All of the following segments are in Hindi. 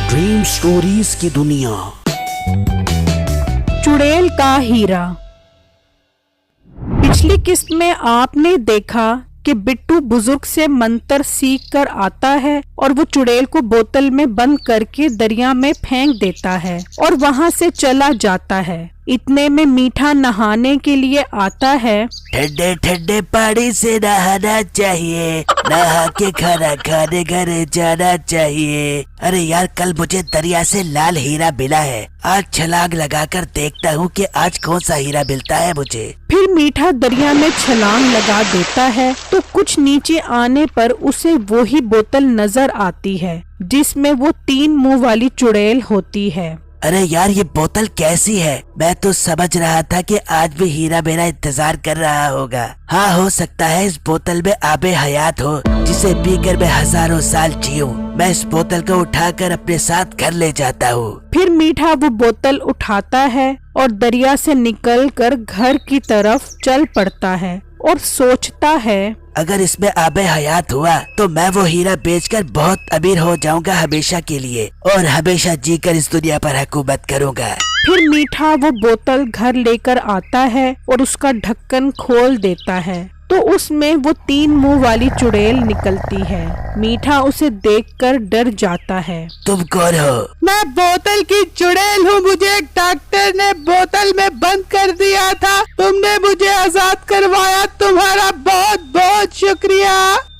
ड्रीम स्टोरीज की दुनिया। चुड़ैल का हीरा। पिछली किस्त में आपने देखा कि बिट्टू बुजुर्ग से मंत्र सीख कर आता है और वो चुड़ैल को बोतल में बंद करके दरिया में फेंक देता है और वहाँ से चला जाता है। इतने में मीठा नहाने के लिए आता है। ठंडे ठंडे पानी से नहाना चाहिए, नहा के खाना खाने घर जाना चाहिए। अरे यार, कल मुझे दरिया से लाल हीरा मिला है, आज छलांग लगाकर देखता हूँ कि आज कौन सा हीरा मिलता है मुझे। फिर मीठा दरिया में छलांग लगा देता है तो कुछ नीचे आने पर उसे वो ही बोतल नजर आती है जिसमें वो 3 मुंह वाली चुड़ैल होती है। अरे यार, ये बोतल कैसी है? मैं तो समझ रहा था कि आज भी हीरा मेरा इंतजार कर रहा होगा। हाँ, हो सकता है इस बोतल में आबे हयात हो जिसे पीकर मैं हजारों साल जीऊं। मैं इस बोतल को उठाकर अपने साथ घर ले जाता हूँ। फिर मीठा वो बोतल उठाता है और दरिया से निकलकर घर की तरफ चल पड़ता है और सोचता है, अगर इसमें आबे हयात हुआ तो मैं वो हीरा बेचकर बहुत अमीर हो जाऊंगा हमेशा के लिए और हमेशा जीकर इस दुनिया पर हुकूमत करूंगा। फिर मीठा वो बोतल घर लेकर आता है और उसका ढक्कन खोल देता है तो उसमें वो 3 मुंह वाली चुड़ैल निकलती है। मीठा उसे देखकर डर जाता है। तुम कौन हो? मैं बोतल की चुड़ैल हूँ, मुझे एक डॉक्टर ने बोतल में बंद कर दिया था, तुमने मुझे आजाद करवाया, तुम्हारा बहुत बहुत शुक्रिया।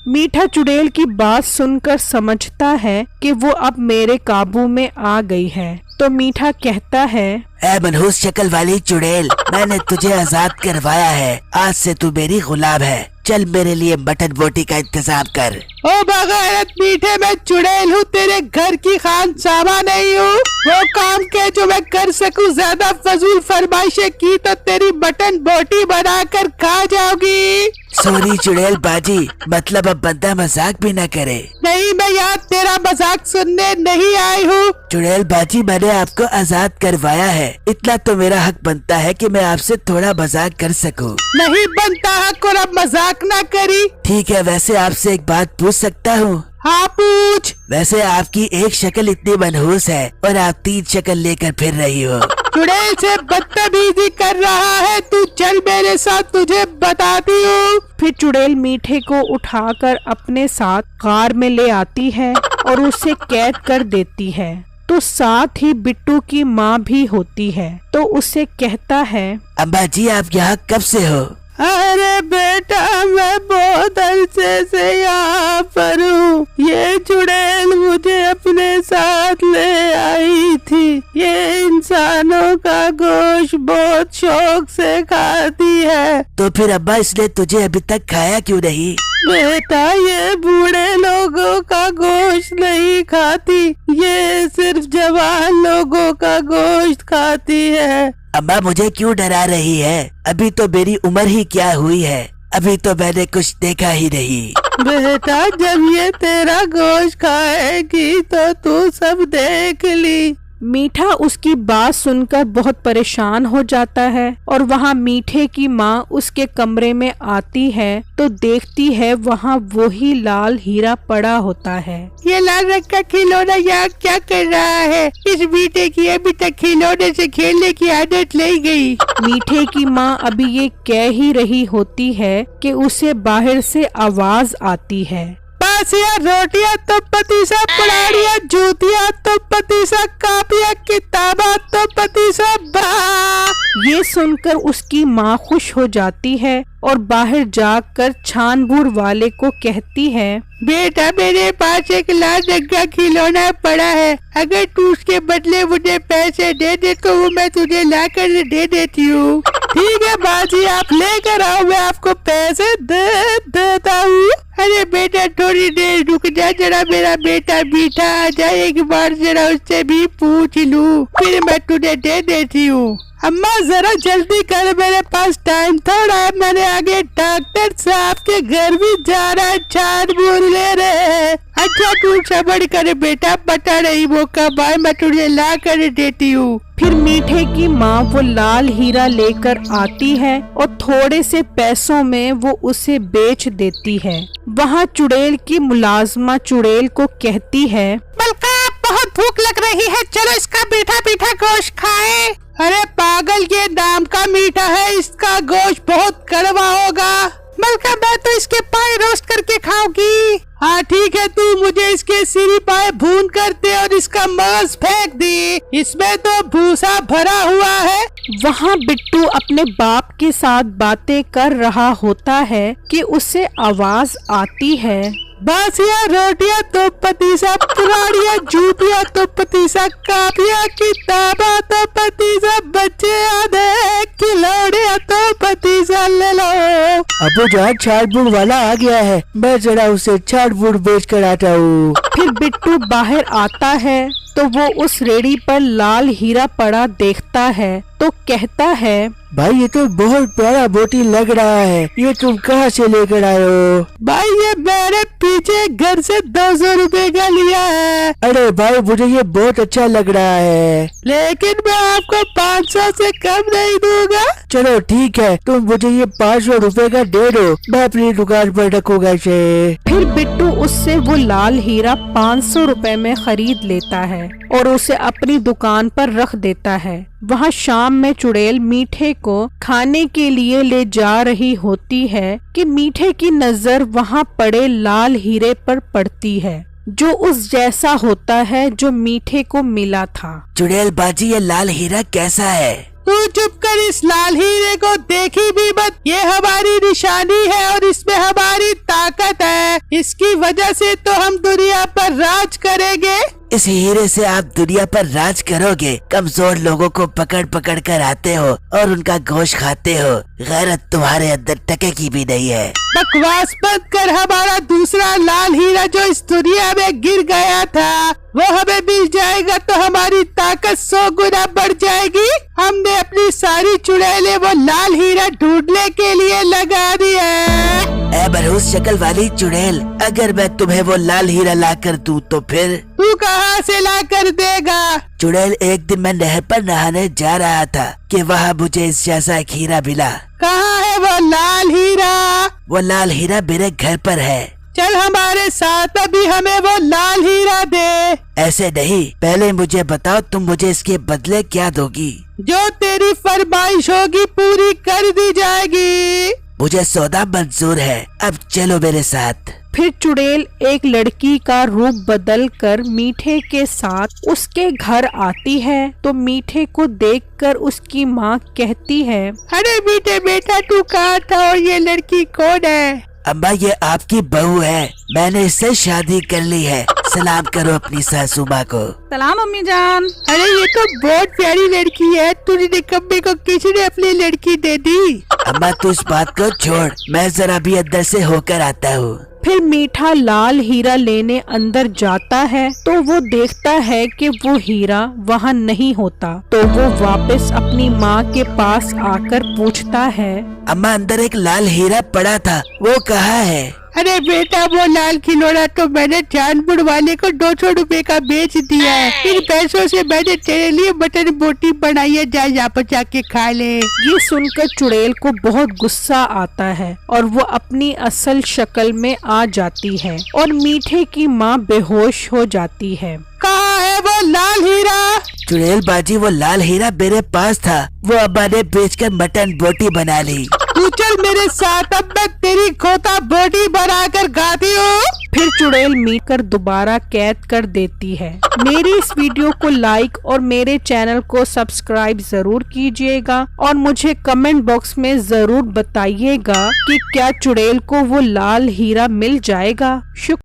मीठा चुड़ैल की बात सुनकर समझता है कि वो अब मेरे काबू में आ गई है तो मीठा कहता है, ऐ मनहूस शक्ल वाली चुड़ैल, मैंने तुझे आजाद करवाया है, आज से तू मेरी गुलाम है। चल मेरे लिए मटन बोटी का इंतजाम कर। ओ बगैरत मीठे, मैं चुड़ैल हूँ, तेरे घर की खान सामा नहीं हूँ। वो काम के जो मैं कर सकूँ, ज्यादा फजूल फरमाइशें की तो तेरी मटन बोटी बनाकर खा जाओगी। सॉरी चुड़ैल बाजी, मतलब अब बंदा मजाक भी न करे। नहीं, मैं यहाँ तेरा मजाक सुनने नहीं आई हूँ। चुड़ैल बाजी, मैंने आपको आजाद करवाया है, इतना तो मेरा हक बनता है कि मैं आपसे थोड़ा मजाक कर सकूं। नहीं बनता हक और अब मजाक ना करी। ठीक है, वैसे आपसे एक बात पूछ सकता हूँ? हाँ पूछ। वैसे आपकी एक शक्ल इतनी मनहूस है और आप 3 शक्ल लेकर फिर रही हो। चुड़ैल से बदतमीजी कर रहा है तू, चल मेरे साथ, तुझे बताती हूँ। फिर चुड़ैल मीठे को उठाकर अपने साथ कार में ले आती है और उसे कैद कर देती है। तो साथ ही बिट्टू की माँ भी होती है तो उसे कहता है, अम्मा जी, आप यहाँ कब से हो? अरे बेटा, मैं बहुत अरसे से यहाँ पर हूँ। ये चुड़ैल मुझे अपने साथ ले आई थी। ये इंसानों का गोश्त बहुत शौक से खाती है। तो फिर अम्मा, इसने तुझे अभी तक खाया क्यों नहीं? बेटा, ये बूढ़े लोगों का गोश्त नहीं खाती, ये सिर्फ जवान लोगों का गोश्त खाती है। अम्मा, मुझे क्यों डरा रही है? अभी तो मेरी उम्र ही क्या हुई है, अभी तो मैंने कुछ देखा ही नहीं। बेटा, जब ये तेरा गोश्त खाएगी तो तू सब देख ली। मीठा उसकी बात सुनकर बहुत परेशान हो जाता है और वहाँ मीठे की माँ उसके कमरे में आती है तो देखती है वहाँ वही लाल हीरा पड़ा होता है। ये लाल रंग का खिलौना यहाँ क्या कर रहा है? इस मीठे की अभी तक खिलौने से खेलने की आदत नहीं गई। मीठे की माँ अभी ये कह ही रही होती है कि उसे बाहर से आवाज आती है, बासिया रोटियां तो पतीसा, पुरानियां जूतियां तो पतीसा, कापियां किताबा तो पतीसा बा। ये सुनकर उसकी माँ खुश हो जाती है और बाहर जाकर छानबूर वाले को कहती है, बेटा, मेरे पास एक लाल रंग का खिलौना पड़ा है, अगर तू उसके बदले मुझे पैसे दे दे तो वो मैं तुझे लाकर दे देती हूँ। ठीक है बाजी, आप लेकर आओ, मैं आपको पैसे दे देता हूँ। अरे बेटा, थोड़ी देर रुक जा जरा, मेरा बेटा मीठा आ जाए, एक बार जरा उससे भी पूछ लूँ, फिर मैं तुझे दे देती हूँ। अम्मा जरा जल्दी कर, मेरे पास टाइम थोड़ा है, मैंने आगे डॉक्टर साहब के घर भी जाना है, छानबीन ले रहे हैं। अच्छा तू सब्र कर बेटा, बता रही वो कब आए, मैं तुझे ला कर देती हूँ। फिर मीठे की माँ वो लाल हीरा लेकर आती है और थोड़े से पैसों में वो उसे बेच देती है। वहाँ चुड़ैल की मुलाजमा चुड़ैल को कहती है, मलका बहुत भूख लग रही है, चलो इसका मीठा मीठा गोश्त खाएं। अरे पागल, ये दाम का मीठा है, इसका गोश्त बहुत कड़वा होगा। मलका मैं तो इसके पाए रोस्ट करके खाऊंगी। हाँ ठीक है, तू मुझे इसके सिरी पाए भून कर दे और इसका मांस फेंक दे, इसमें तो भूसा भरा हुआ है। वहाँ बिट्टू अपने बाप के साथ बातें कर रहा होता है कि उसे आवाज आती है, बासिया रोटियां तो पतीसा, पुरानियां जूतियां तो पतीसा, कापियां किताबा तो पतीसा, बच्चे आधे खिलौड़ियां तो पतीसा ले लो। अबू जान छाट-बूट वाला आ गया है, मैं जरा उसे छाट-बूट बेच कर आता हूँ। फिर बिट्टू बाहर आता है तो वो उस रेड़ी पर लाल हीरा पड़ा देखता है तो कहता है, भाई ये तो बहुत प्यारा बोटी लग रहा है, ये तुम कहाँ से लेकर आए हो? भाई ये मेरे पीछे घर से 200 रुपए का लिया है। अरे भाई मुझे ये बहुत अच्छा लग रहा है, लेकिन मैं आपको 500 से कम नहीं दूंगा। चलो ठीक है, तुम मुझे ये 500 रुपए का दे दो, मैं अपनी दुकान पर रखूंगा इसे। फिर बिट्टू उससे वो लाल हीरा 500 रुपए में खरीद लेता है और उसे अपनी दुकान पर रख देता है। वहाँ शाम में चुड़ैल मीठे को खाने के लिए ले जा रही होती है कि मीठे की नजर वहाँ पड़े लाल हीरे पर पड़ती है जो उस जैसा होता है जो मीठे को मिला था। चुड़ैल बाजी ये लाल हीरा कैसा है? तू चुप कर, इस लाल हीरे को देखी भी मत, ये हमारी निशानी है और इसमें हमारी ताकत है, इसकी वजह से तो हम दुनिया पर राज करेंगे। इस हीरे से आप दुनिया पर राज करोगे, कमजोर लोगों को पकड़ पकड़ कर आते हो और उनका गोश्त खाते हो, गैरत तुम्हारे अंदर टके की भी नहीं है। बकवास बंद कर, हमारा दूसरा लाल हीरा जो इस दुनिया में गिर गया था वो हमें मिल जाएगा तो हमारी ताकत 100 गुना बढ़ जाएगी। हमने अपनी सारी चुड़ैलें वो लाल हीरा ढूंढने के लिए लगा दी है। ए बरहूस शक्ल वाली चुड़ैल, अगर मैं तुम्हें वो लाल हीरा ला कर दूं तो फिर? तू कहाँ से ला कर देगा? चुड़ैल एक दिन मैं नहर पर नहाने जा रहा था कि वहाँ मुझे इस जैसा एक हीरा मिला। कहाँ है वो लाल हीरा? वो लाल हीरा मेरे घर पर है। चल हमारे साथ, अभी हमें वो लाल हीरा दे। ऐसे नहीं, पहले मुझे बताओ तुम मुझे इसके बदले क्या दोगी? जो तेरी फरमाइश होगी पूरी कर दी जाएगी। मुझे सौदा मंजूर है, अब चलो मेरे साथ। फिर चुड़ैल एक लड़की का रूप बदल कर मीठे के साथ उसके घर आती है तो मीठे को देखकर उसकी माँ कहती है, अरे मीठे बेटा तू कहाँ था और ये लड़की कौन है? अम्मा ये आपकी बहू है, मैंने इससे शादी कर ली है, सलाम करो अपनी सासू माँ को। सलाम अम्मी जान। अरे ये तो बहुत प्यारी लड़की है, तुझे निकम्मे को किसने अपनी लड़की दे दी? अम्मा तू इस बात को छोड़, मैं जरा भी अंदर से होकर आता हूँ। फिर मीठा लाल हीरा लेने अंदर जाता है तो वो देखता है कि वो हीरा वहाँ नहीं होता, तो वो वापस अपनी माँ के पास आकर पूछता है, अम्मा अंदर एक लाल हीरा पड़ा था, वो कहाँ है? अरे बेटा वो लाल खिलौना तो मैंने जानबूझ वाले को 200 रुपए का बेच दिया है, इन पैसों से मैंने तेरे लिए मटन बोटी बनाई है, जा यहाँ पर जाके खा ले। ये सुनकर चुड़ैल को बहुत गुस्सा आता है और वो अपनी असल शक्ल में आ जाती है और मीठे की माँ बेहोश हो जाती है। कहाँ है वो लाल हीरा? चुड़ैल बाजी वो लाल हीरा मेरे पास था, वो अब्बा ने बेचकर मटन बोटी बना ली। तू चल मेरे साथ, अब मैं तेरी खोता बोटी बनाकर खाती हूँ। फिर चुड़ैल मिलकर दोबारा कैद कर देती है। मेरी इस वीडियो को लाइक और मेरे चैनल को सब्सक्राइब जरूर कीजिएगा और मुझे कमेंट बॉक्स में जरूर बताइएगा कि क्या चुड़ैल को वो लाल हीरा मिल जाएगा। शुक्रिया।